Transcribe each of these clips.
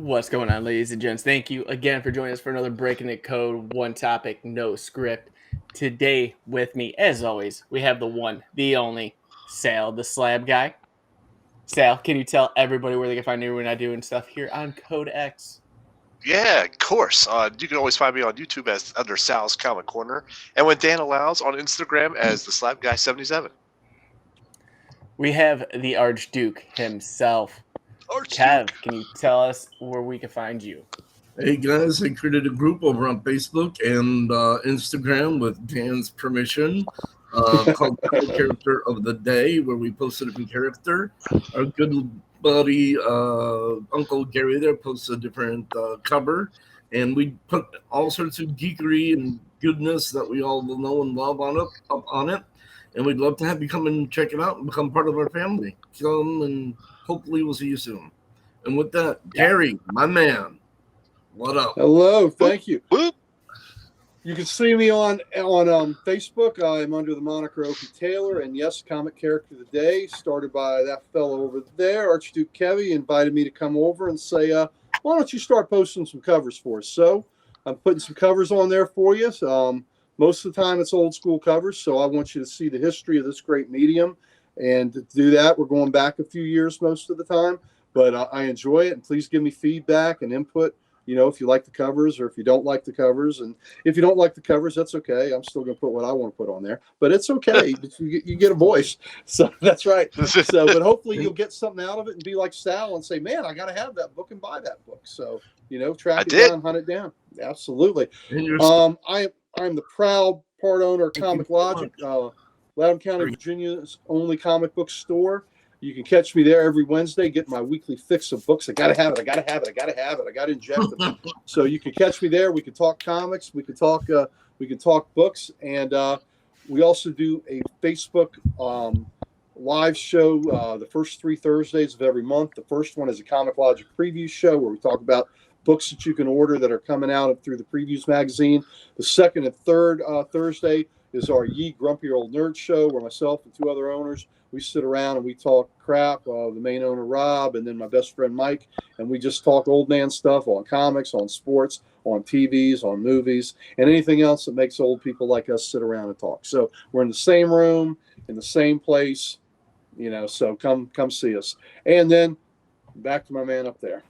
What's going on, ladies and gents? Thank you again for joining us for another Breaking It Code, one topic, no script. Today, with me, as always, we have the one, the only, Sal, the Slab Guy. Sal, can you tell everybody where they can find you when I doing stuff here on CODEX? Yeah, of course. You can always find me on YouTube as under Sal's Comic Corner, and when Dan allows, on Instagram as the Slap Guy 77. We have the Archduke himself. Kev, can you tell us where we can find you? Hey guys, I created a group over on Facebook and Instagram with Dan's permission called Character of the Day, where we post a different character. Our good buddy Uncle Gary there posts a different cover, and we put all sorts of geekery and goodness that we all will know and love up on it. And we'd love to have you come and check it out and become part of our family. Come and hopefully we'll see you soon. And with that, Gary, my man. What up? Hello, thank you. You can see me on Facebook. I'm under the moniker Opie Taylor, and yes, comic character of the day, started by that fellow over there, Archduke Kevy, invited me to come over and say, why don't you start posting some covers for us? So I'm putting some covers on there for you. Most of the time it's old school covers, so I want you to see the history of this great medium. And to do that, we're going back a few years most of the time, but I enjoy it, and please give me feedback and input. You know, if you like the covers or if you don't like the covers. And if you don't like the covers, that's okay. I'm still going to put what I want to put on there. But it's okay. You get a voice. So that's right. So, but hopefully you'll get something out of it and be like Sal and say, man, I got to have that book and buy that book. So, you know, track it down, hunt it down. Absolutely. I'm the proud part owner of Comic Logic, Loudoun County, Virginia's only comic book store. You can catch me there every Wednesday, get my weekly fix of books. I got to have it. I got to inject them. So you can catch me there. We can talk comics. We can talk books. And we also do a Facebook live show the first 3 Thursdays of every month. The first one is a Comic Logic preview show where we talk about books that you can order that are coming out through the Previews magazine. The second and third Thursday is our Ye Grumpy Old Nerd show where myself and 2 other owners, we sit around and we talk crap, the main owner, Rob, and then my best friend, Mike, and we just talk old man stuff on comics, on sports, on TVs, on movies, and anything else that makes old people like us sit around and talk. So we're in the same room, in the same place, you know, so come see us. And then back to my man up there.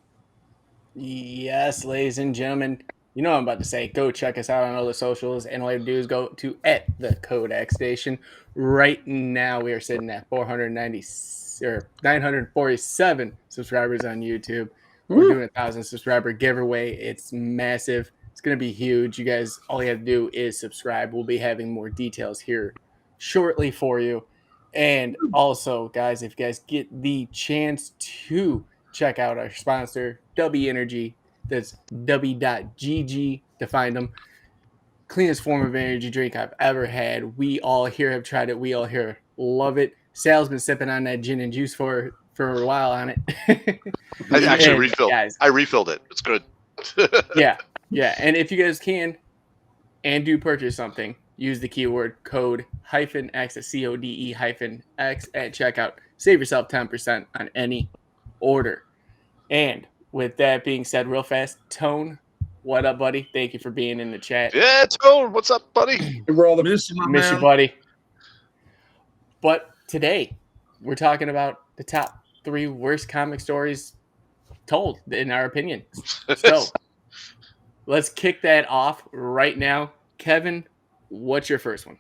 Yes, ladies and gentlemen. You know what I'm about to say. Go check us out on all the socials. And all you have to do is go to the CODEX station. Right now, we are sitting at 947 subscribers on YouTube. We're doing a 1,000 subscriber giveaway. It's massive. It's going to be huge. You guys, all you have to do is subscribe. We'll be having more details here shortly for you. And also, guys, if you guys get the chance to check out our sponsor, W Energy. That's w.gg to find them. Cleanest form of energy drink I've ever had. We all here have tried it. We all here love it. Sal's been sipping on that gin and juice for a while on it. I actually refilled. Guys, I refilled it. It's good. Yeah. And if you guys can and do purchase something, use the keyword code -X, CODE-X at checkout. Save yourself 10% on any order. And with that being said, real fast, Tone, what up, buddy? Thank you for being in the chat. Yeah, Tone, what's up, buddy? Hey, brother. Miss you, buddy. But today, we're talking about the top 3 worst comic stories told, in our opinion. So, let's kick that off right now. Kevin, what's your first one?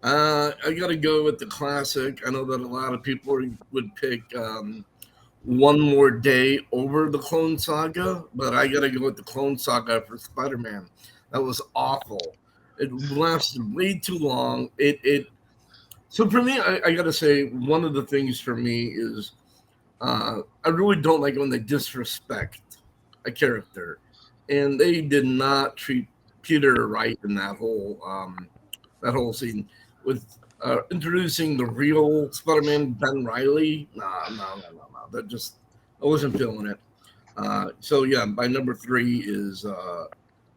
I got to go with the classic. I know that a lot of people would pick One More Day over the Clone Saga, but I gotta go with the Clone Saga for Spider-Man. That was awful. It lasted way too long. So for me, I gotta say, one of the things for me is I really don't like when they disrespect a character, and they did not treat Peter right in that whole scene with introducing the real Spider-Man, Ben Reilly. No. That just, I wasn't feeling it. So yeah, my number 3 is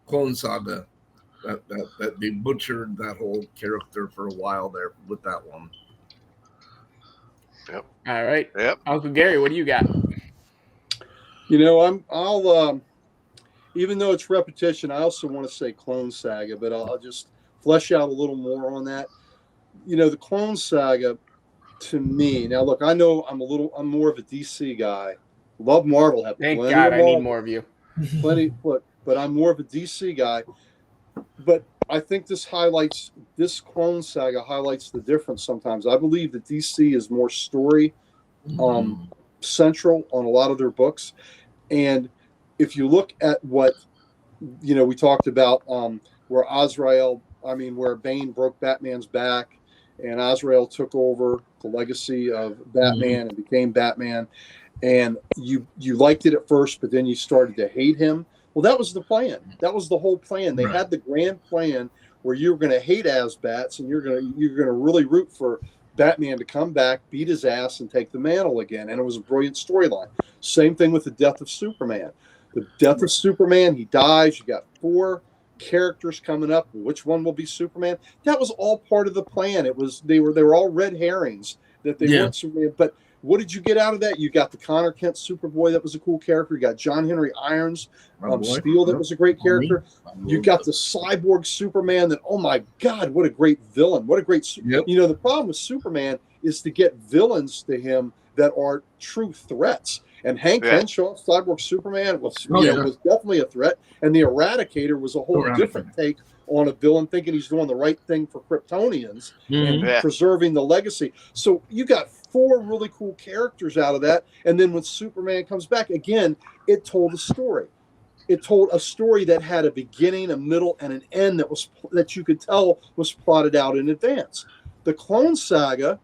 Clone Saga. That they butchered that whole character for a while there with that one. Yep. All right. Yep. Uncle Gary, what do you got? You know, I'll even though it's repetition, I also want to say Clone Saga, but I'll just flesh out a little more on that. You know, the Clone Saga to me. Now, look, I know I'm more of a DC guy. Love Marvel, have Thank plenty God of I need Marvel, more of you. plenty. Look, but I'm more of a DC guy. But I think this Clone Saga highlights the difference. Sometimes I believe that DC is more story central on a lot of their books, and if you look at what we talked about where Bane broke Batman's back and Azrael took over the legacy of Batman and became Batman, and you liked it at first, but then you started to hate him. Well, that was the plan. That was the whole plan. They had the grand plan where you were going to hate Asbats and you're going to really root for Batman to come back, beat his ass, and take the mantle again. And it was a brilliant storyline. Same thing with the death of Superman. The death of Superman, he dies. You got 4 characters coming up. Which one will be Superman? That was all part of the plan. They were all red herrings that they weren't Superman. But what did you get out of that? You got the Connor Kent Superboy, that was a cool character. You got John Henry Irons, Steel, that was a great character. You got the Cyborg Superman. That, oh my God, what a great villain! What a great the problem with Superman is to get villains to him that are true threats. And Hank Henshaw, Cyborg Superman, was definitely a threat. And the Eradicator was a whole different take on a villain, thinking he's doing the right thing for Kryptonians and preserving the legacy. So you got 4 really cool characters out of that. And then when Superman comes back, again, it told a story. It told a story that had a beginning, a middle, and an end that you could tell was plotted out in advance. The Clone Saga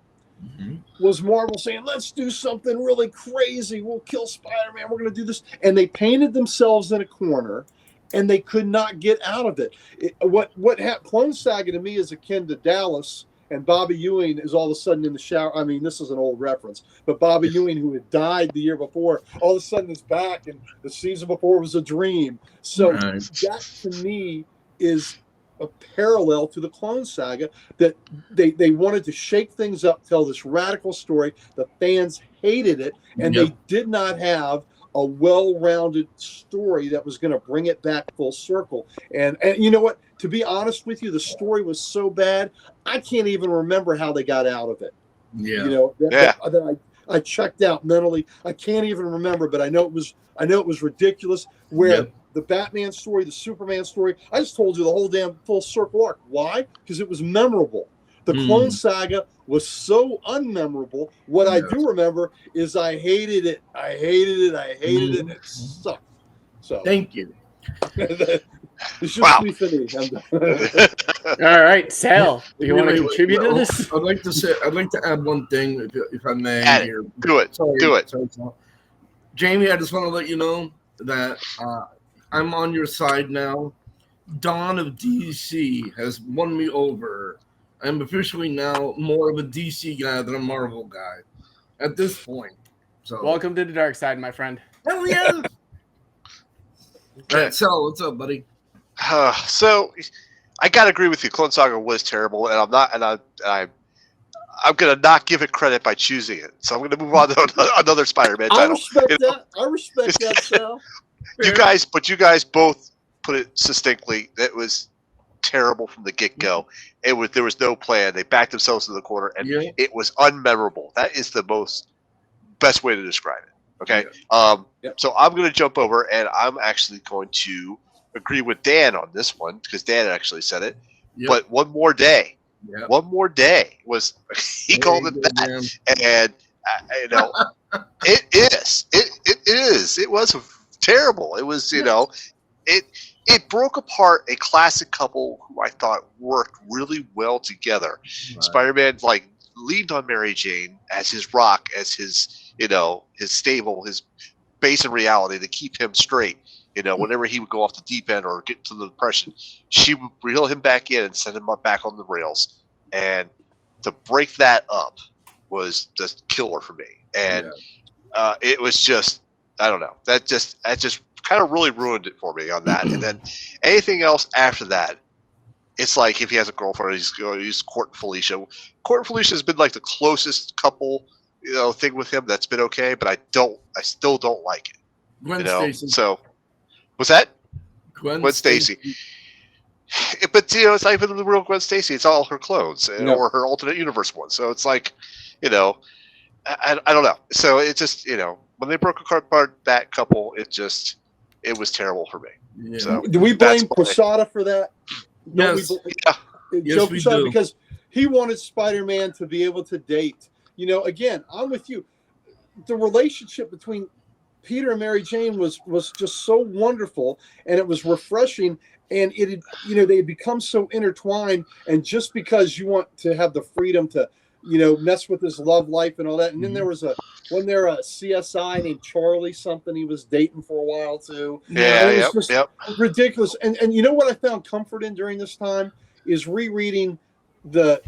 was Marvel saying, let's do something really crazy. We'll kill Spider-Man. We're going to do this. And they painted themselves in a corner, and they could not get out of it. Clone Saga to me is akin to Dallas, and Bobby Ewing is all of a sudden in the shower. I mean, this is an old reference, but Bobby Ewing, who had died the year before, all of a sudden is back, and the season before was a dream. So that to me is a parallel to the Clone Saga, that they wanted to shake things up, tell this radical story. The fans hated it, and they did not have a well-rounded story that was going to bring it back full circle. And you know what? To be honest with you, the story was so bad, I can't even remember how they got out of it. I checked out mentally. I can't even remember, but I know it was ridiculous. Where the Batman story, the Superman story, I just told you the whole damn full circle arc. Why? Because it was memorable. The Clone Saga was so unmemorable. What I do remember is I hated it. And it sucked. So thank you. It's just All right, Sal, do you want to contribute to this? I'd like to add one thing, if I may. Here. Do it. Do it. Sorry. Jamie, I just want to let you know that I'm on your side now. Dawn of DC has won me over. I'm officially now more of a DC guy than a Marvel guy at this point. So welcome to the dark side, my friend. Hell yeah! All right, Sal, what's up, buddy? So I gotta agree with you. Clone Saga was terrible, and I'm gonna not give it credit by choosing it. So I'm gonna move on to another Spider-Man title. I respect that, Sal. You guys both put it succinctly. It was terrible from the get-go. There was no plan. They backed themselves in the corner, and it was unmemorable. That is the best way to describe it. Okay. So I'm going to jump over, and I'm actually going to agree with Dan on this one, because Dan actually said it. But One More Day. One More Day was he called it that, and it is. It was terrible. It was It broke apart a classic couple who I thought worked really well together. Right. Spider-Man leaned on Mary Jane as his rock, as his his stable, his base in reality to keep him straight. Whenever he would go off the deep end or get into the depression, she would reel him back in and send him back on the rails. And to break that up was just killer for me. And it was just, I don't know, that just kind of really ruined it for me on that. And then anything else after that, it's like if he has a girlfriend, he's courting Felicia. Courting Felicia has been like the closest couple, thing with him that's been okay, but I still don't like it. Gwen Stacy. So what's that? Gwen Stacy. But it's not even the real Gwen Stacy. It's all her clones or her alternate universe ones. So it's like, I don't know. So it just, when they broke apart that couple, it was terrible for me. Yeah. So do we blame Posada for that? Yes. Joe we Posada, do. because he wanted Spider-Man to be able to date. Again, I'm with you. The relationship between Peter and Mary Jane was just so wonderful, and it was refreshing. And they had become so intertwined. And just because you want to have the freedom to, mess with his love life and all that. And then there was a CSI named Charlie something he was dating for a while too. Yeah, and it was just ridiculous. And you know what I found comfort in during this time is rereading the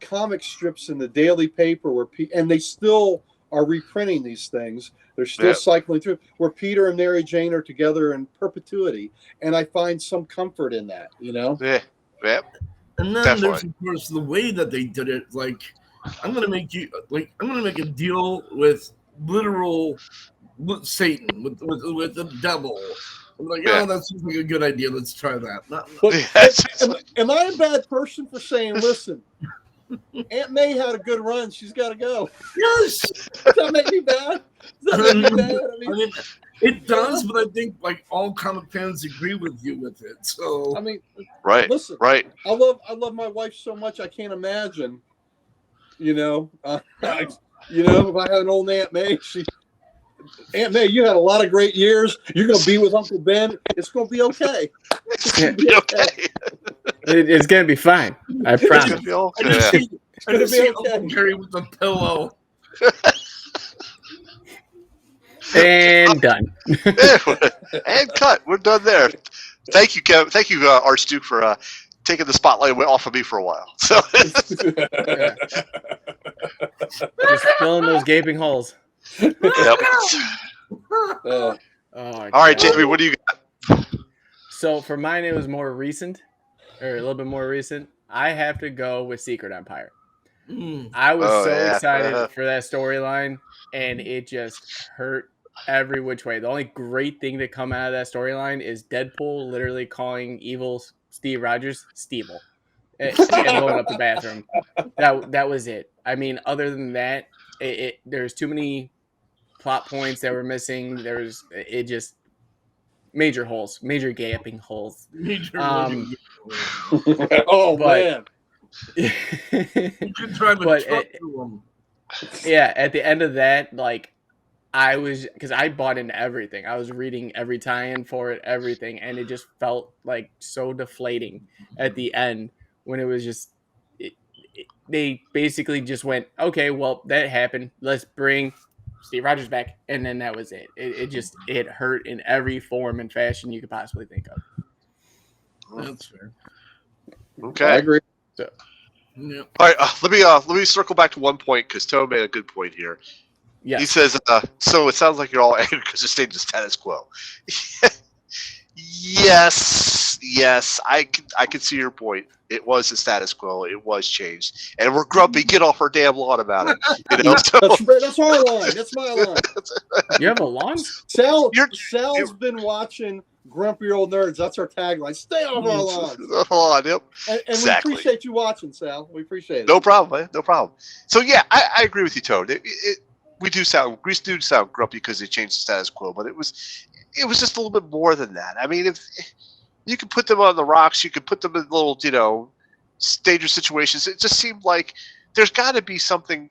comic strips in the daily paper and they still are reprinting these things. They're still cycling through where Peter and Mary Jane are together in perpetuity. And I find some comfort in that, Yeah. And then there's, of course, the way that they did it. Like, I'm going to make a deal with literal Satan, with the devil. I'm like, that seems like a good idea. Let's try that. But am I a bad person for saying, listen, Aunt May had a good run. She's got to go. Yes. Does that make me bad? Does that make me bad? I mean, it does, but I think like all comic fans agree with you with it. So right. Listen, right. I love my wife so much. I can't imagine. If I had an old Aunt May, Aunt May, you had a lot of great years. You're going to be with Uncle Ben. It's going to be okay. It's going to be okay. It's going to be fine. I promise. It's going to be okay. It's going to be okay. Uncle Gary with the pillow. And done. And cut. We're done there. Thank you, Kevin. Thank you, Archduke, for taking the spotlight off of me for a while. So just filling those gaping holes. Yep. All right, Jamie, what do you got? So for mine, it was more recent, or a little bit more recent. I have to go with Secret Empire. I was excited for that storyline, and it just hurt every which way. The only great thing to come out of that storyline is Deadpool literally calling evil Steve Rogers Stevel and going up the bathroom. That was it. I mean, other than that, there's too many plot points that were missing. It just major holes, major gaping holes. Oh man. You could drive a truck through them. Yeah, at the end of that, like because I bought into everything. I was reading every tie-in for it, everything, and it just felt like so deflating at the end when it was just they basically just went, okay, well that happened. Let's bring Steve Rogers back, and then that was it. It hurt in every form and fashion you could possibly think of. That's fair. Okay, I agree. So, yeah. All right, let me circle back to one point because Toe made a good point here. yes. He says, "So it sounds like you're all angry because it stayed the status quo." Yes, I can see your point. It was the status quo. It was changed, and we're grumpy. Get off our damn lawn about it. That's our line. That's my line. You have a lawn? Sal's been watching Grumpy Old Nerds. That's our tagline. Stay off our lawns. Hold on, yep. And exactly. We appreciate you watching, Sal. We appreciate it. No problem, man. No problem. So yeah, I agree with you, Toad. We do sound grumpy because they changed the status quo, but it was just a little bit more than that. I mean, if you could put them on the rocks, you could put them in little, dangerous situations. It just seemed like there's got to be something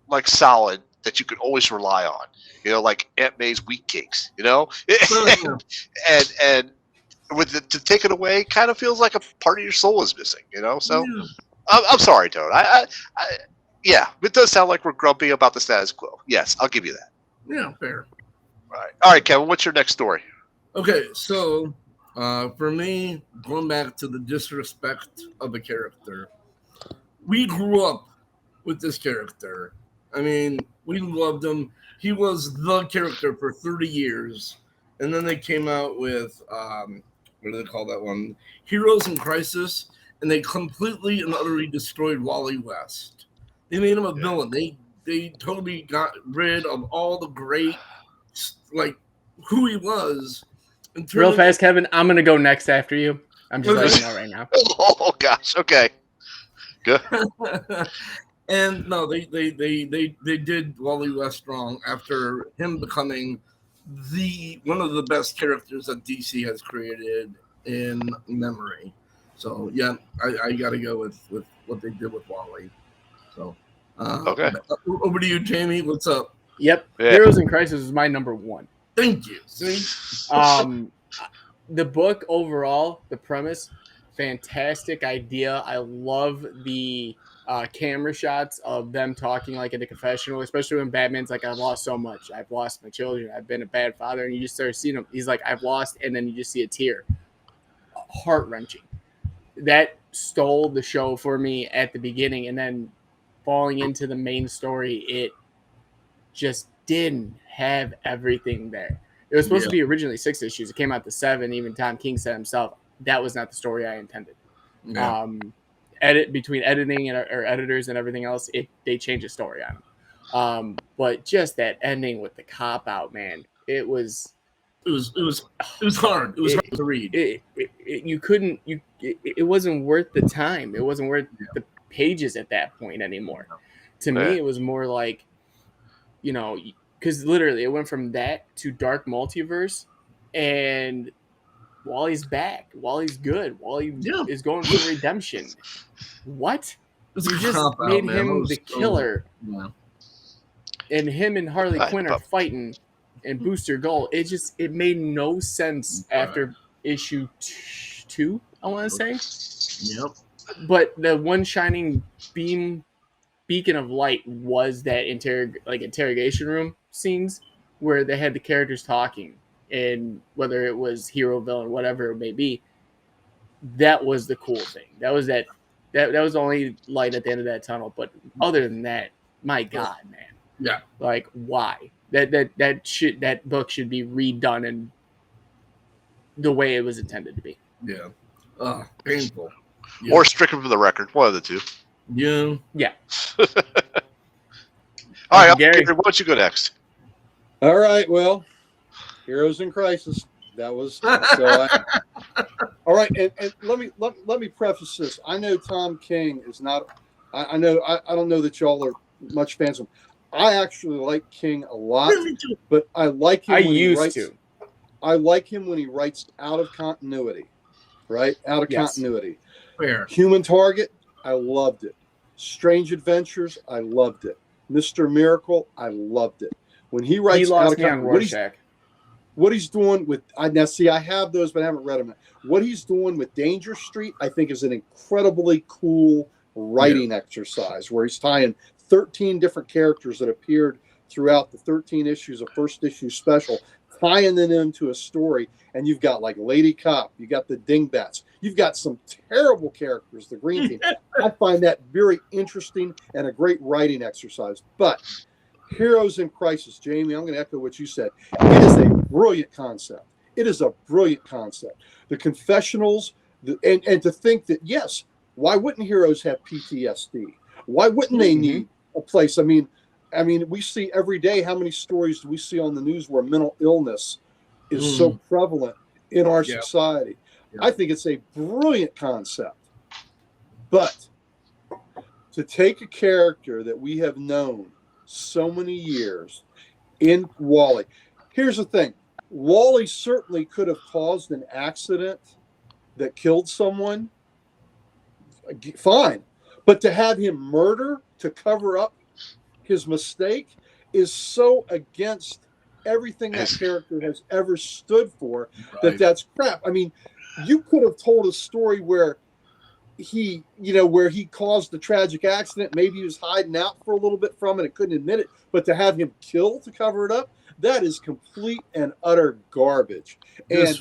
like solid that you could always rely on. Like Aunt May's wheat cakes. and to take it away, kind of feels like a part of your soul is missing. So I'm sorry, Toad. Yeah, it does sound like we're grumpy about the status quo. Yes, I'll give you that. Yeah, fair. All right, Kevin, what's your next story? Okay, so for me, going back to the disrespect of a character, we grew up with this character. I mean, we loved him. He was the character for 30 years. And then they came out with, what do they call that one? Heroes in Crisis. And they completely and utterly destroyed Wally West. They made him a villain. They totally got rid of all the great like who he was. Real fast, Kevin. I'm gonna go next after you. I'm just letting you know right now. Oh gosh. Okay. Good. And no, they did Wally West strong after him becoming one of the best characters that DC has created in memory. So yeah, I got to go with what they did with Wally. So okay, over to you, Jamie. What's up? Yep, yeah. Heroes in Crisis is my number one. Thank you. See, the book overall, the premise, fantastic idea. I love the camera shots of them talking like in a confessional, especially when Batman's like, I've lost so much. I've lost my children. I've been a bad father. And you just start seeing him. He's like, I've lost. And then you just see a tear. Heart-wrenching. That stole the show for me at the beginning. And then falling into the main story, it just didn't have everything there. It was supposed to be originally 6 issues. It came out to 7. Even Tom King said himself, that was not the story I intended. Yeah. Between editing and or editors and everything else, they changed the story on them. But just that ending with the cop out, man, it was hard. It was hard to read. It wasn't worth the time. It wasn't worth the pages at that point anymore. To me, it was more like, you know, because literally it went from that to Dark Multiverse, and Wally's back. Wally's good. Wally is going for redemption. What? You just made him the killer. And him and Harley Quinn are fighting and Booster Gold. It made no sense after issue 2, I want to say. Yep. But the one shining beacon of light was that interrogation room scenes where they had the characters talking, and whether it was hero, villain, whatever it may be, that was the cool thing. That was that was the only light at the end of that tunnel. But other than that, my God, man. Yeah. Like, why? That book should be redone in the way it was intended to be. Yeah. Painful. Yeah. Or stricken from the record. One of the two. Yeah. Yeah. All right, Gary, why don't you go next? All right. Well, Heroes in Crisis. That was all right. And let me preface this. I know Tom King is not. I don't know that y'all are much fans of him. I actually like King a lot, but I like him I like him when he writes out of continuity, right? Out of continuity. Fair. Human Target, I loved it. Strange Adventures, I loved it. Mr. Miracle, I loved it. When he writes out of continuity, what he's doing with I have those, but I haven't read them. What he's doing with Danger Street, I think, is an incredibly cool writing exercise where he's tying 13 different characters that appeared throughout the 13 issues of first issue special, tying them into a story. And you've got like Lady Cop, you got the Dingbats, you've got some terrible characters, the Green Team. I find that very interesting and a great writing exercise. But Heroes in Crisis, Jamie, I'm going to echo what you said. It is a brilliant concept. It is a brilliant concept. The confessionals, and to think that, yes, why wouldn't heroes have PTSD? Why wouldn't they need a place? I mean, we see every day, how many stories do we see on the news where mental illness is so prevalent in our society? I think it's a brilliant concept. But to take a character that we have known so many years in Wally, here's the thing. Wally certainly could have caused an accident that killed someone. Fine. But to have him murder to cover up his mistake is so against everything that character has ever stood for that's crap. I mean, you could have told a story where he caused the tragic accident. Maybe he was hiding out for a little bit from it and couldn't admit it. But to have him killed to cover it up, that is complete and utter garbage. And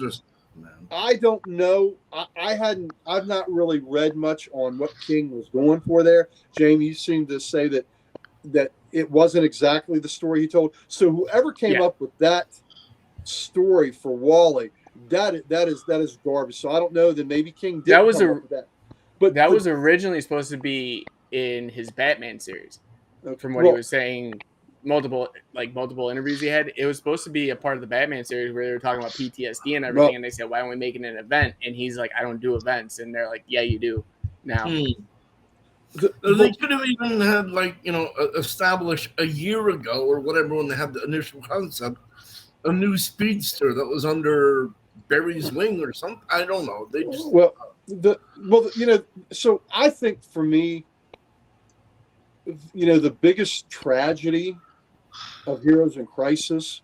I don't know. I've not really read much on what King was going for there. Jamie, you seem to say that it wasn't exactly the story he told. So whoever came up with that story for Wally, that is garbage. So I don't know. Then maybe King did that. But that was originally supposed to be in his Batman series, from what he was saying multiple interviews he had. It was supposed to be a part of the Batman series where they were talking about PTSD and everything, and they said, "Why aren't we making an event?" And he's like, "I don't do events," and they're like, "Yeah, you do now." They could have even had established a year ago or whatever when they had the initial concept, a new speedster that was under Barry's wing or something. I don't know. They just So I think for me, the biggest tragedy of Heroes in Crisis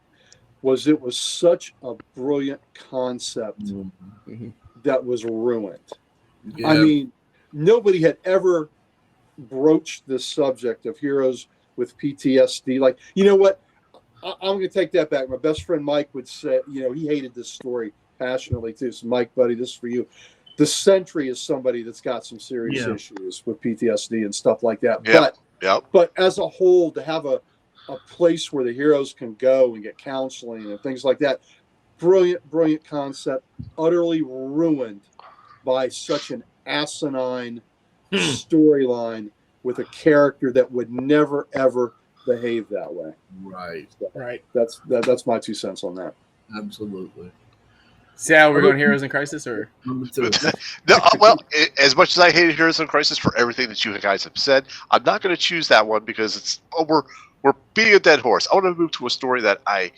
was it was such a brilliant concept that was ruined. Yeah. I mean, nobody had ever broached this subject of heroes with PTSD. Like, you know what? I'm going to take that back. My best friend Mike would say, he hated this story passionately too. So, Mike, buddy, this is for you. The Sentry is somebody that's got some serious issues with PTSD and stuff like that. But as a whole, to have a place where the heroes can go and get counseling and things like that, brilliant concept, utterly ruined by such an asinine storyline with a character that would never ever behave that way. Right. So that's my 2 cents on that. Absolutely. Sal, we're going Heroes in Crisis, or no? Well, as much as I hated Heroes in Crisis for everything that you guys have said, I'm not going to choose that one because we're being a dead horse. I want to move to a story that I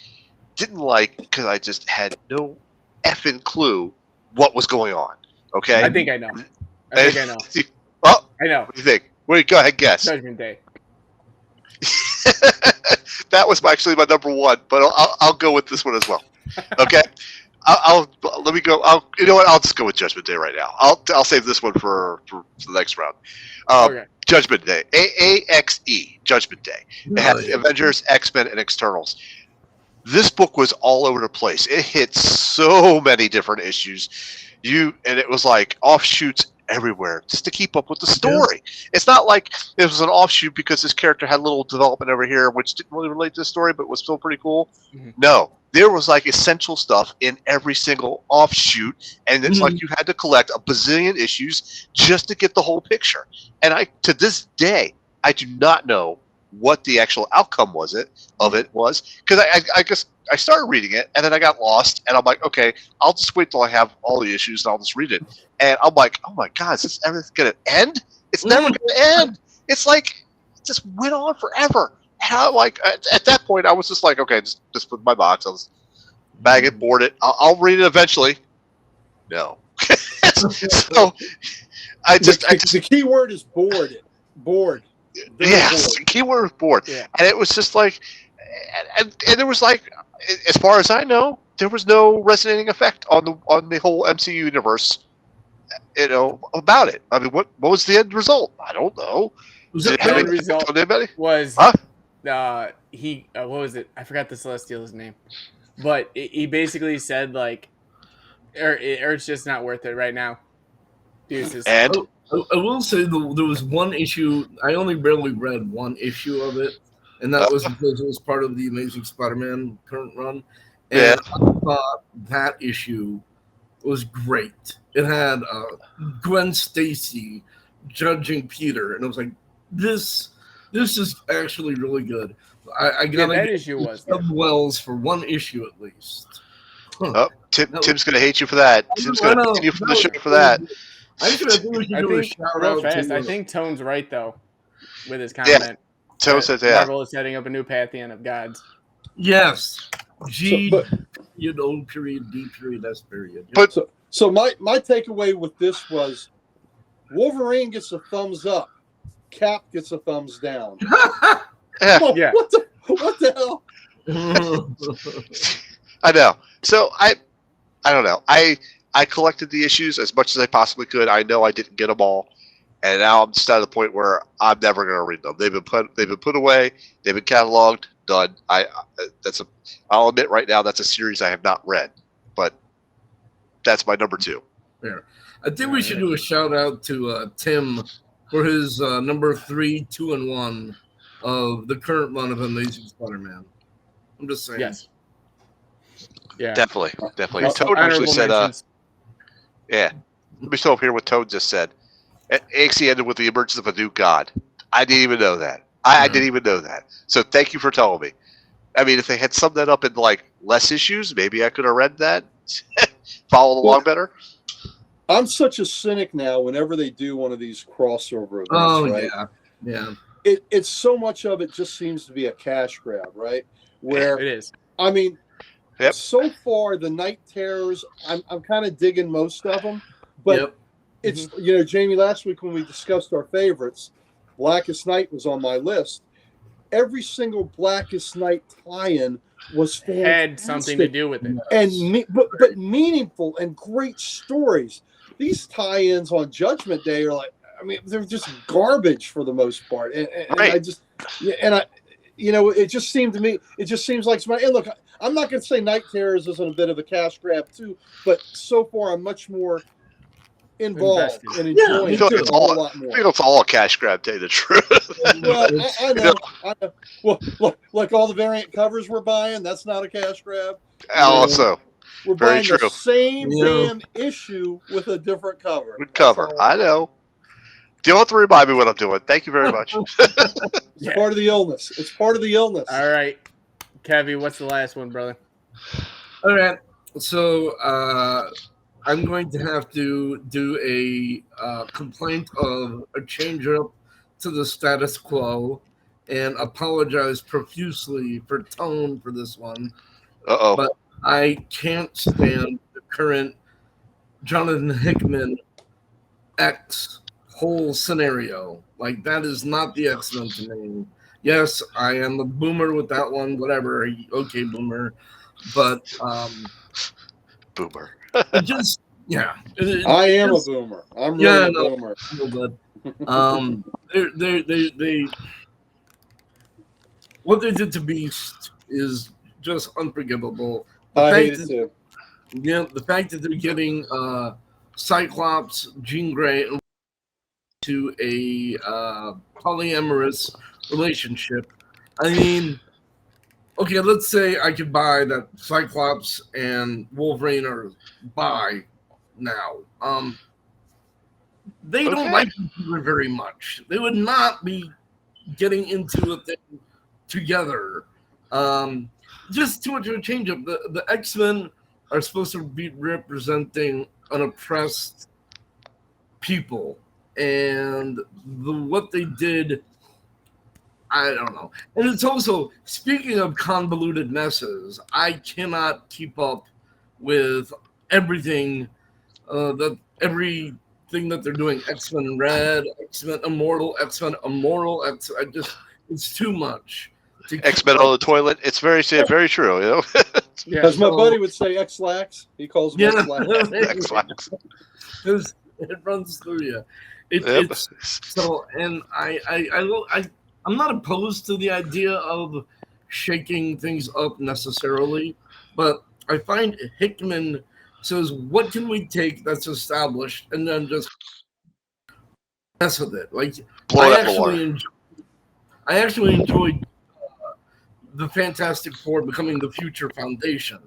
didn't like because I just had no effing clue what was going on. Okay, I think I know. I know. Well, I know. What do you think? Wait, go ahead, guess. Judgment Day. That was actually my number one, but I'll go with this one as well. Okay. Let me go. You know what? I'll just go with Judgment Day right now. I'll save this one for the next round. Okay. Judgment Day, AAXE, Judgment Day. It had the Avengers, X-Men, and Externals. This book was all over the place. It hit so many different issues. And it was like offshoots everywhere just to keep up with the story. Yeah. It's not like it was an offshoot because this character had a little development over here, which didn't really relate to the story, but was still pretty cool. Mm-hmm. No. There was like essential stuff in every single offshoot, and it's like you had to collect a bazillion issues just to get the whole picture. And to this day, I do not know what the actual outcome was because I guess I started reading it and then I got lost, and I'm like, okay, I'll just wait till I have all the issues and I'll just read it. And I'm like, oh my god, is this ever going to end? It's never going to end. It's like it just went on forever. And I'm like, at that point, I was just like, okay, just put my box. I'll just bag it, board it. I'll read it eventually. No. So the key word is board. Board. Yes, the key word is board. Yeah. And it was just like, and there was like, as far as I know, there was no resonating effect on the whole MCU universe, about it. I mean, what was the end result? I don't know. The end result was what was it? I forgot the Celestial's name, but he basically said like, or it's just not worth it right now. Deuces. And I will say there was one issue. I only barely read one issue of it, and that was because it was part of the Amazing Spider-Man current run. And I thought that issue was great. It had Gwen Stacy judging Peter, and I was like, this is actually really good. I got that issue was Wells for one issue at least. Huh. Oh, Tim's going to hate you for that. Tim's going to hate you from the show for that. I think Tone's right though, with his comment. Yeah. Tone says Marvel is setting up a new pantheon of gods. Yes. Period, D period, S period. But so my takeaway with this was Wolverine gets a thumbs up, Cap gets a thumbs down. Yeah. What the hell? I know. So I don't know. I collected the issues as much as I possibly could. I know I didn't get them all, and now I'm just at the point where I'm never going to read them. They've been put away. They've been cataloged. Done. I'll admit right now that's a series I have not read, but that's my number 2. Fair. I think we should do a shout out to Tim for his number 3, 2, and 1 of the current run of Amazing Spider-Man. I'm just saying. Yes. Yeah. Definitely. Toad actually said, yeah. Let me show up here what Toad just said. AXE ended with the emergence of a new god. I didn't even know that. I didn't even know that. So thank you for telling me. I mean, if they had summed that up in like less issues, maybe I could have read that, followed along better. I'm such a cynic now. Whenever they do one of these crossover events, right? Yeah. It's so much of it just seems to be a cash grab, right? Where It is. I mean, Yep. so far the Night Terrors, I'm kind of digging most of them, but it's Jamie, last week when we discussed our favorites, Blackest Night was on my list. Every single Blackest Night tie-in was fantastic. Had something to do with it, and but meaningful and great stories. These tie-ins on Judgment Day are like, I mean, they're just garbage for the most part, and I just, it just seemed to me, it just seems like somebody. And look, I'm not going to say Night Terrors isn't a bit of a cash grab too, but so far I'm much more involved and enjoying it a whole lot more. I think it's all a cash grab, to tell you the truth. Well, I know. Well, look, like all the variant covers we're buying, that's not a cash grab. Also, we're very buying true. the same damn issue with a different cover. Good cover. I know. You don't have to remind me what I'm doing. Thank you very much. It's part of the illness. It's part of the illness. All right. Kevy, what's the last one, brother? All right. So I'm going to have to do a complaint of a change up to the status quo and apologize profusely for tone for this one. Uh-oh. But I can't stand the current Jonathan Hickman X whole scenario. Like, that is not the X-Men to me. Yes, I am a boomer with that one, whatever. Okay, boomer. But boomer. It just, yeah. I am a boomer. I'm really a boomer. They what they did to Beast is just unforgivable. I hate it too. Yeah, the fact that they're getting Cyclops, Jean Grey, to a polyamorous relationship. I mean, okay, let's say I could buy that Cyclops and Wolverine are bi now. They don't like each other very much. They would not be getting into a thing together. Just too much of a change up. The X-Men are supposed to be representing an oppressed people, and what they did, I don't know. And it's also, speaking of convoluted messes, I cannot keep up with everything everything that they're doing. X-Men Red, X-Men Immortal, X-Men Immoral. It's too much. X-Men on the toilet. It's very true, you know. As my buddy would say, X-Lax. He calls them X-Lax. X-Lax. It runs through you. It's so, and I'm not opposed to the idea of shaking things up necessarily, but I find Hickman says, what can we take that's established and then just mess with it? Like, I actually enjoyed the Fantastic Four becoming the Future Foundation,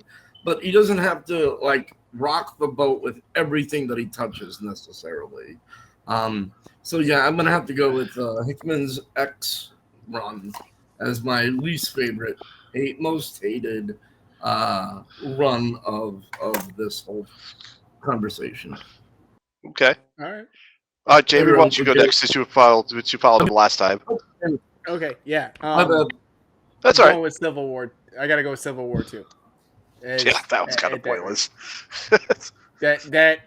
but he doesn't have to like rock the boat with everything that he touches necessarily. So yeah, I'm gonna have to go with Hickman's X run as my least favorite, most hated run of this whole conversation. Okay. All right. Jamie, why don't you go next since you followed him last time? Okay, yeah. That's all right. With Civil War. I gotta go with Civil War too. Yeah, that was kind of pointless. that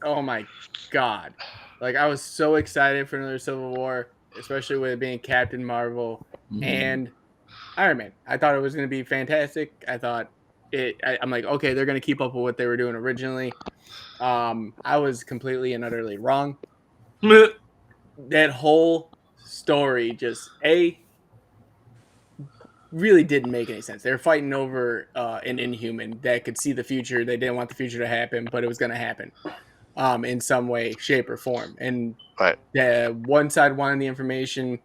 oh my god. Like, I was so excited for another Civil War, especially with it being Captain Marvel and Iron Man. I thought it was going to be fantastic. I thought I'm like, okay, they're going to keep up with what they were doing originally. I was completely and utterly wrong. That whole story just, really didn't make any sense. They were fighting over an Inhuman that could see the future. They didn't want the future to happen, but it was going to happen. In some way, shape, or form. And one side wanted the information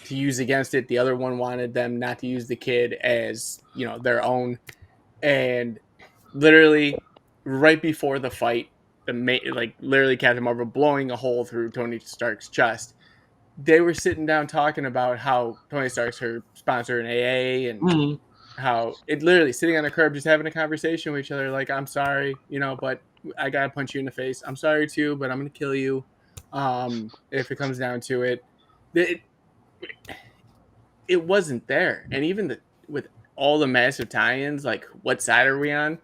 to use against it. The other one wanted them not to use the kid as, their own. And literally, right before the fight, literally Captain Marvel blowing a hole through Tony Stark's chest. they were sitting down talking about how Tony Stark's her sponsor in AA and how it literally sitting on a curb, just having a conversation with each other. Like, I'm sorry, but I gotta punch you in the face. I'm sorry too, but I'm gonna kill you. If it comes down to it, it wasn't there. And even with all the massive tie-ins, like what side are we on?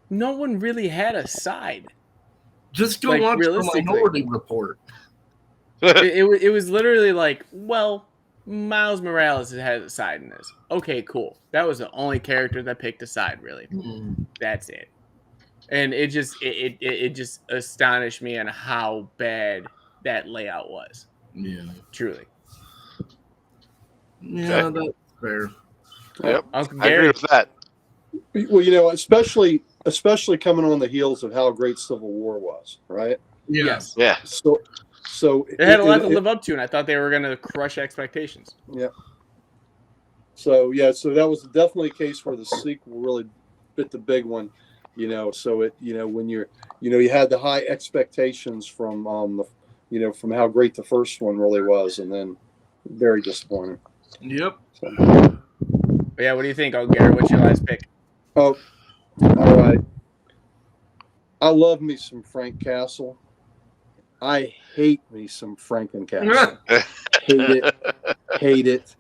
No one really had a side. Just go watch the Minority Report. it was literally like, well, Miles Morales has a side in this. Okay, cool. That was the only character that picked a side, really. That's it. And it just astonished me on how bad that layout was. Yeah. Truly. Yeah, that's fair. Yep. Uncle I agree with that. Well, especially coming on the heels of how great Civil War was, right? Yes. Yeah. So it had a lot to live up to, and I thought they were going to crush expectations. Yeah. So that was definitely a case where the sequel really bit the big one, So it, when you had the high expectations from from how great the first one really was, and then very disappointing. Yep. So. But yeah, what do you think, Gary? What's your last pick? Oh, all right. I love me some Frank Castle. I hate me some Frankencastle. Hate it.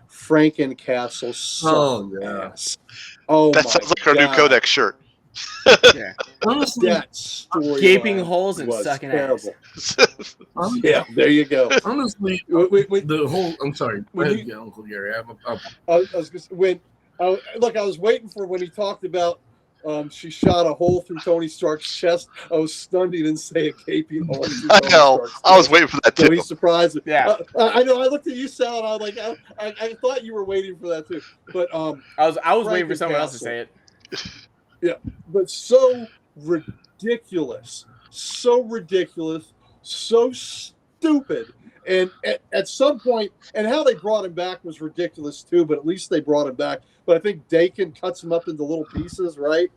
Frankencastle sucked ass. Oh, that sounds like our new CODEX shirt. Yeah. Honestly, that story gaping holes and sucking terrible. ass. Yeah, there you go. Honestly, the whole. I'm sorry. Go ahead, Uncle Gary. I was when I was waiting for when he talked about she shot a hole through Tony Stark's chest. I was stunned he didn't say a gaping hole. I know. I was waiting for that too. So he's surprised. Yeah. I know. I looked at you, Sal, and I was like, I thought you were waiting for that too. But I was waiting for someone else to say it. Yeah, but so ridiculous, so stupid. And at some point, and how they brought him back was ridiculous too. But at least they brought him back. But I think Dakin cuts him up into little pieces, right?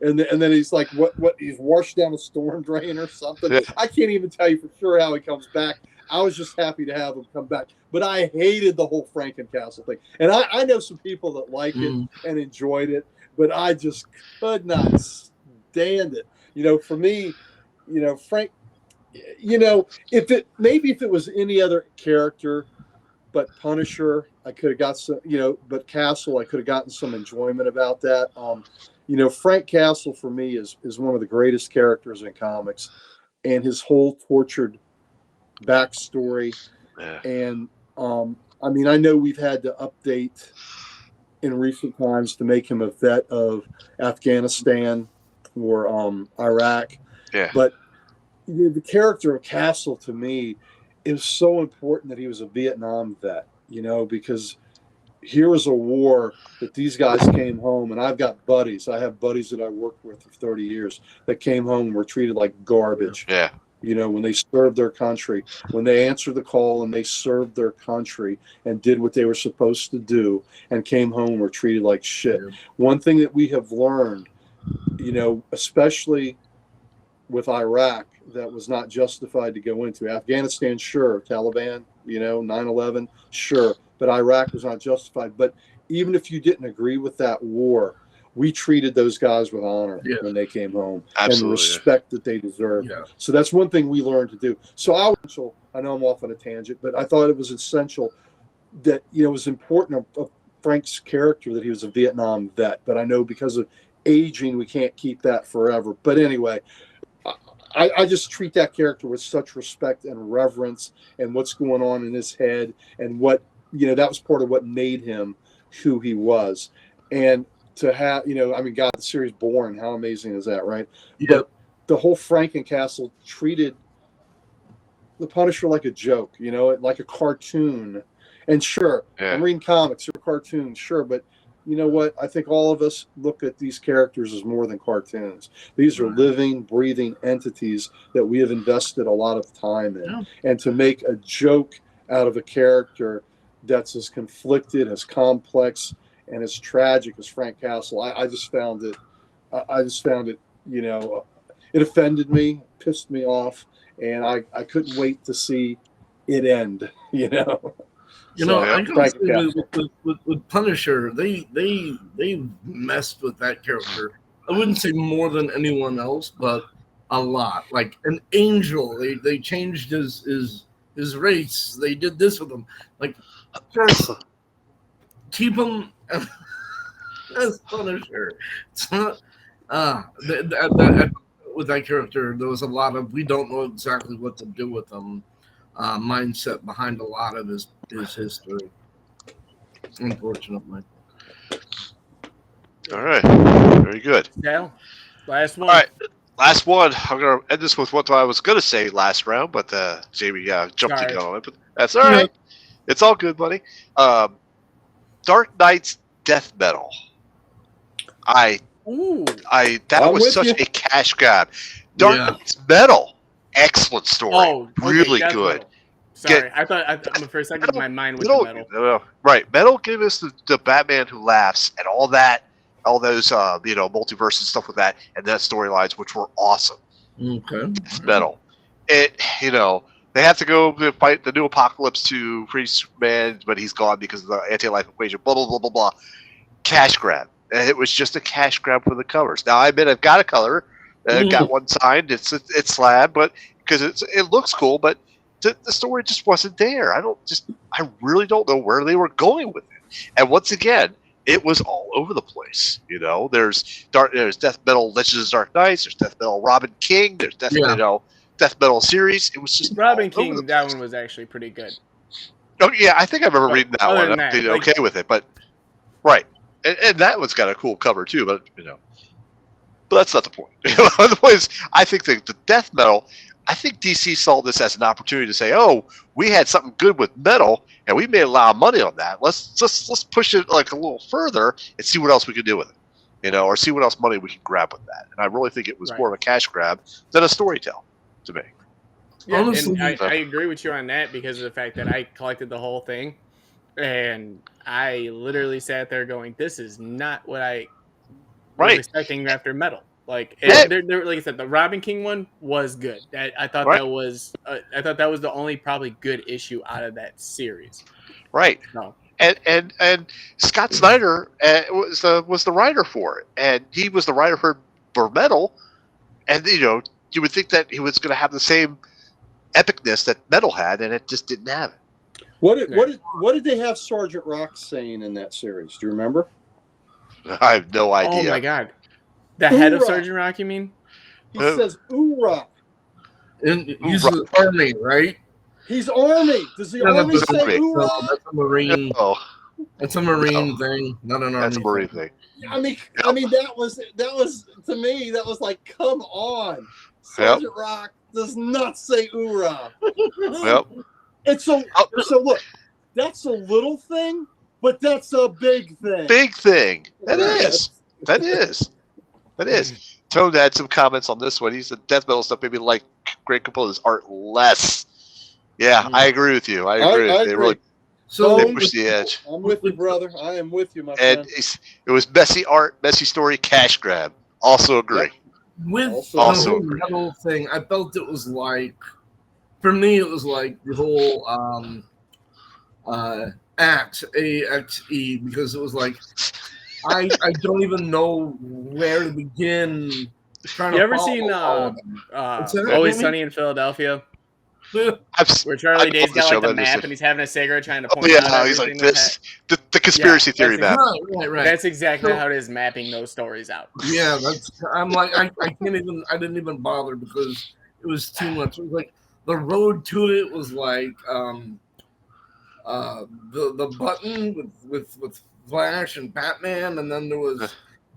And then he's like, what? He's washed down a storm drain or something. Yeah. I can't even tell you for sure how he comes back. I was just happy to have him come back. But I hated the whole Frankencastle thing. And I know some people that like it and enjoyed it, but I just could not stand it. For me, Frank, if it was any other character, but Punisher, I could have got some, but Castle, I could have gotten some enjoyment about that. Frank Castle for me is one of the greatest characters in comics, and his whole tortured backstory. Yeah. And I know we've had to update in recent times to make him a vet of Afghanistan or Iraq. Yeah. But the character of Castle to me is so important that he was a Vietnam vet, because here was a war that these guys came home, and I've got buddies. I have buddies that I worked with for 30 years that came home and were treated like garbage. Yeah. When they served their country, when they answered the call and they served their country and did what they were supposed to do and came home and were treated like shit. Yeah. One thing that we have learned, especially with Iraq, that was not justified to go into. Afghanistan, sure. Taliban, 9/11, sure. But Iraq was not justified. But even if you didn't agree with that war, we treated those guys with honor when they came home. Absolutely, and the respect that they deserved. Yeah. So that's one thing we learned to do. So I know I'm off on a tangent, but I thought it was essential that, it was important of Frank's character that he was a Vietnam vet. But I know because of aging, we can't keep that forever. But anyway, I just treat that character with such respect and reverence, and what's going on in his head, and what, that was part of what made him who he was. And to have, God, the series Bourne, how amazing is that, right? Yep. But the whole Frankencastle treated the Punisher like a joke, like a cartoon. And sure, I'm reading comics or cartoons, sure, but you know what? I think all of us look at these characters as more than cartoons. These are living, breathing entities that we have invested a lot of time in. Yeah. And to make a joke out of a character that's as conflicted, as complex, and as tragic as Frank Castle, I just found it, it offended me, pissed me off, and I couldn't wait to see it end. I gotta say with Punisher, they messed with that character. I wouldn't say more than anyone else, but a lot. Like an Angel, they changed his race. They did this with him. Like, first, keep him as Punisher. It's not with that character. There was a lot of we don't know exactly what to do with him. Mindset behind a lot of his history, unfortunately. All right, very good. Yeah, last one. All right, last one. I'm gonna end this with what I was gonna say last round, but Jamie jumped the gun on it. But that's all right. It's all good, buddy. Dark Knight's death metal. That was such a cash grab. Dark Knight's metal. Excellent story. Oh, really good. Metal. Sorry, I thought for a second my mind was metal. Right, metal gave us the Batman Who Laughs and all that, all those multiverse and stuff with that, and that storylines which were awesome. Okay, it's metal. It they have to go to fight the new Apocalypse to free Superman, but he's gone because of the anti-life equation. Blah blah blah blah blah. Cash grab. And it was just a cash grab for the covers. Now I admit I've got a color. Got one signed. It's slab, but because it looks cool, but the story just wasn't there. I really don't know where they were going with it. And once again, it was all over the place. There's death metal Legends of Dark Knights. There's death metal Robin King. There's death metal series. It was just Robin King. That one was actually pretty good. Oh yeah, I think I remember reading that one. I did okay with it, but right, and that one's got a cool cover too. But but that's not the point. The point is, I think the death metal. I think DC saw this as an opportunity to say, "Oh, we had something good with metal, and we made a lot of money on that. Let's push it like a little further and see what else we can do with it, or see what else money we can grab with that." And I really think it was more of a cash grab than a storytell to me. Yeah, and I agree with you on that because of the fact that I collected the whole thing, and I literally sat there going, "This is not what I was expecting after metal." Like, like I said, the Robin King one was good. I thought that was the only probably good issue out of that series. Right. No. And Scott Snyder was the writer for it, and he was the writer for metal, and you would think that he was going to have the same epicness that metal had, and it just didn't have it. What did they have Sergeant Rock saying in that series? Do you remember? I have no idea. Oh my god. The head of Sergeant Rock, you mean? He says "Oorah." And he's the Army, right? He's Army. Does the Army say "Oorah"? No, that's a Marine. That's a Marine thing, not an Army. That's a Marine thing. I mean, that was to me. That was like, come on, Sergeant Rock does not say "Oorah." Yep. And so look, that's a little thing, but that's a big thing. Big thing. That is. Tone had some comments on this one. He said death metal stuff maybe like Great Composers art less. Yeah, I agree with you. I agree. They really they pushed the edge. I'm with you, brother. I am with you, my friend. And it was messy art, messy story, cash grab. Also agree. With the metal thing, I felt it was like, for me, it was like the whole AXE, because it was like, I don't even know where to begin. You ever seen Always Sunny in Philadelphia? Where Charlie Day's got like the map and he's having a cigarette trying to point out he's like this. The conspiracy theory map. Right. That's exactly how it is mapping those stories out. Yeah, I'm like I didn't even bother because it was too much. It was like the road to it was like the button with Flash and Batman, and then there was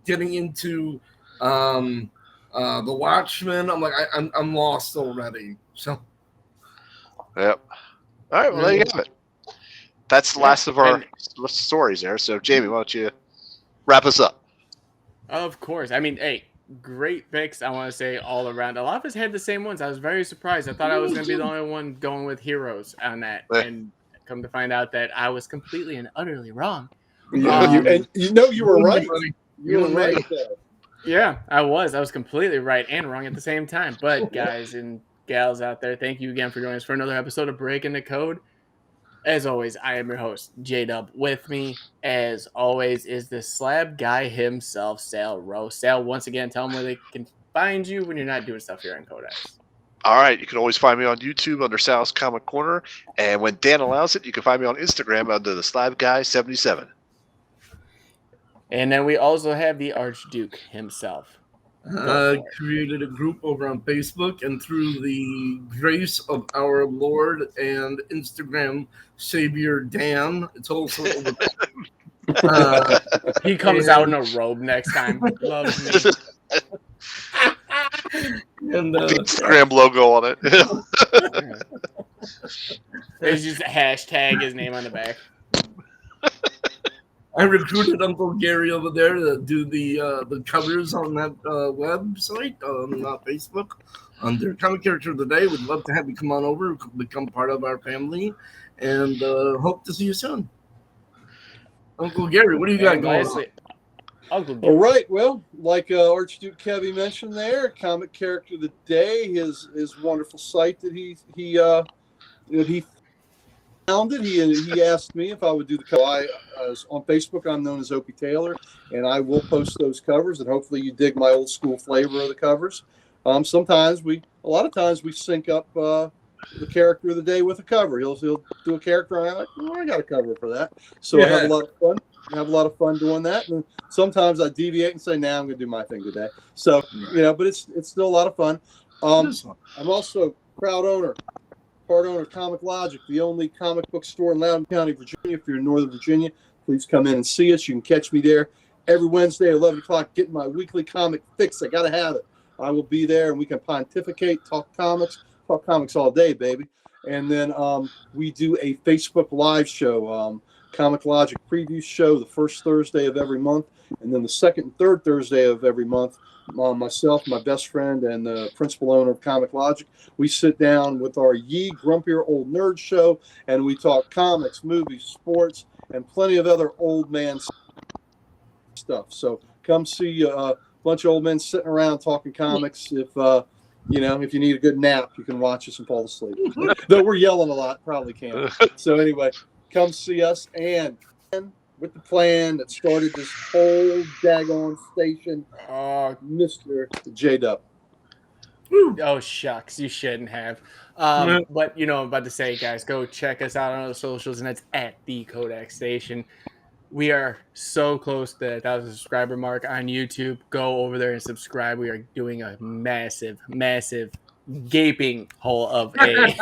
getting into the Watchmen. I'm like I'm lost already. So. Yep. All right. Well, there you have it. That's the last of our stories there. So, Jamie, why don't you wrap us up? Of course. I mean, hey, great picks. I want to say all around. A lot of us had the same ones. I was very surprised. I thought I was going to be the only one going with heroes on that, and come to find out that I was completely and utterly wrong. You were right. You were right there. Yeah, I was completely right and wrong at the same time. But guys and gals out there, thank you again for joining us for another episode of Breaking the Code. As always, I am your host, J-Dub. With me, as always, is the slab guy himself, Sal Rowe. Sal, once again, tell them where they can find you when you're not doing stuff here in Codex. All right, you can always find me on YouTube under Sal's Comic Corner, and when Dan allows it, you can find me on Instagram under the Slab Guy 77. And then we also have the Archduke himself. Created a group over on Facebook, and through the grace of our Lord and Instagram Savior Dan, it's also over. He comes out in a robe next time. Loves me. And Instagram logo on it. There's just a hashtag, his name on the back. I recruited Uncle Gary over there to do the covers on that website on Facebook under Comic Character of the Day. We'd love to have you come on over, become part of our family, and hope to see you soon. Uncle Gary, what do you got going on? Uncle Gary. All right. Well, like Archduke Kevy mentioned there, Comic Character of the Day, his wonderful site that he founded. He asked me if I would do the cover. On Facebook, I'm known as Opie Taylor, and I will post those covers, and hopefully you dig my old school flavor of the covers. A lot of times we sync up the character of the day with a cover. He'll do a character, and I'm like, oh, I got a cover for that. So I have a lot of fun. Doing that, and sometimes I deviate and say, "Nah, I'm going to do my thing today." So but it's still a lot of fun. I'm also part owner of Comic Logic, the only comic book store in Loudoun County, Virginia. If you're in Northern Virginia, please come in and see us. You can catch me there every Wednesday at 11 o'clock, getting my weekly comic fix. I got to have it. I will be there, and we can pontificate, talk comics all day, baby. And then we do a Facebook Live show, Comic Logic preview show, the first Thursday of every month, and then the second and third Thursday of every month. Myself, my best friend, and the principal owner of Comic Logic, we sit down with our grumpier old nerd show, and we talk comics, movies, sports, and plenty of other old man stuff. So come see a bunch of old men sitting around talking comics. If you need a good nap, you can watch us and fall asleep. Though we're yelling a lot, probably can't. So anyway, come see us, and with the plan that started this whole daggone station, Mr. J-Dub. Oh, shucks. You shouldn't have. But, I'm about to say, guys, go check us out on the socials, and that's at the Codex Station. We are so close to the 1,000 subscriber mark on YouTube. Go over there and subscribe. We are doing a massive, massive gaping hole of a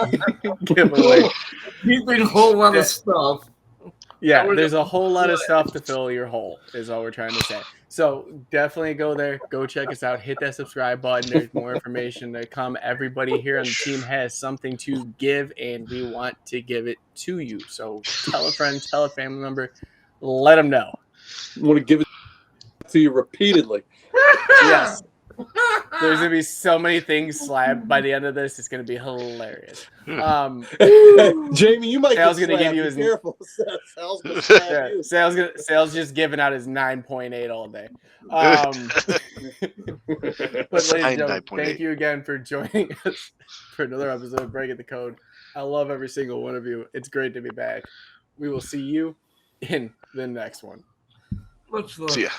giveaway. Gaping whole lot of stuff. Yeah, there's a whole lot of stuff to fill your hole, is all we're trying to say. So definitely go there, go check us out, hit that subscribe button. There's more information to come. Everybody here on the team has something to give, and we want to give it to you. So tell a friend, tell a family member, let them know. I want to give it to you repeatedly. Yes. There's going to be so many things slabbed by the end of this. It's going to be hilarious. Jamie, you might Sal's going to give you his... Careful. Sal's going to slap you. Sal's just giving out his 9.8 all day. But ladies and gentlemen, thank you again for joining us for another episode of Breaking the Code. I love every single one of you. It's great to be back. We will see you in the next one. Much love. See ya.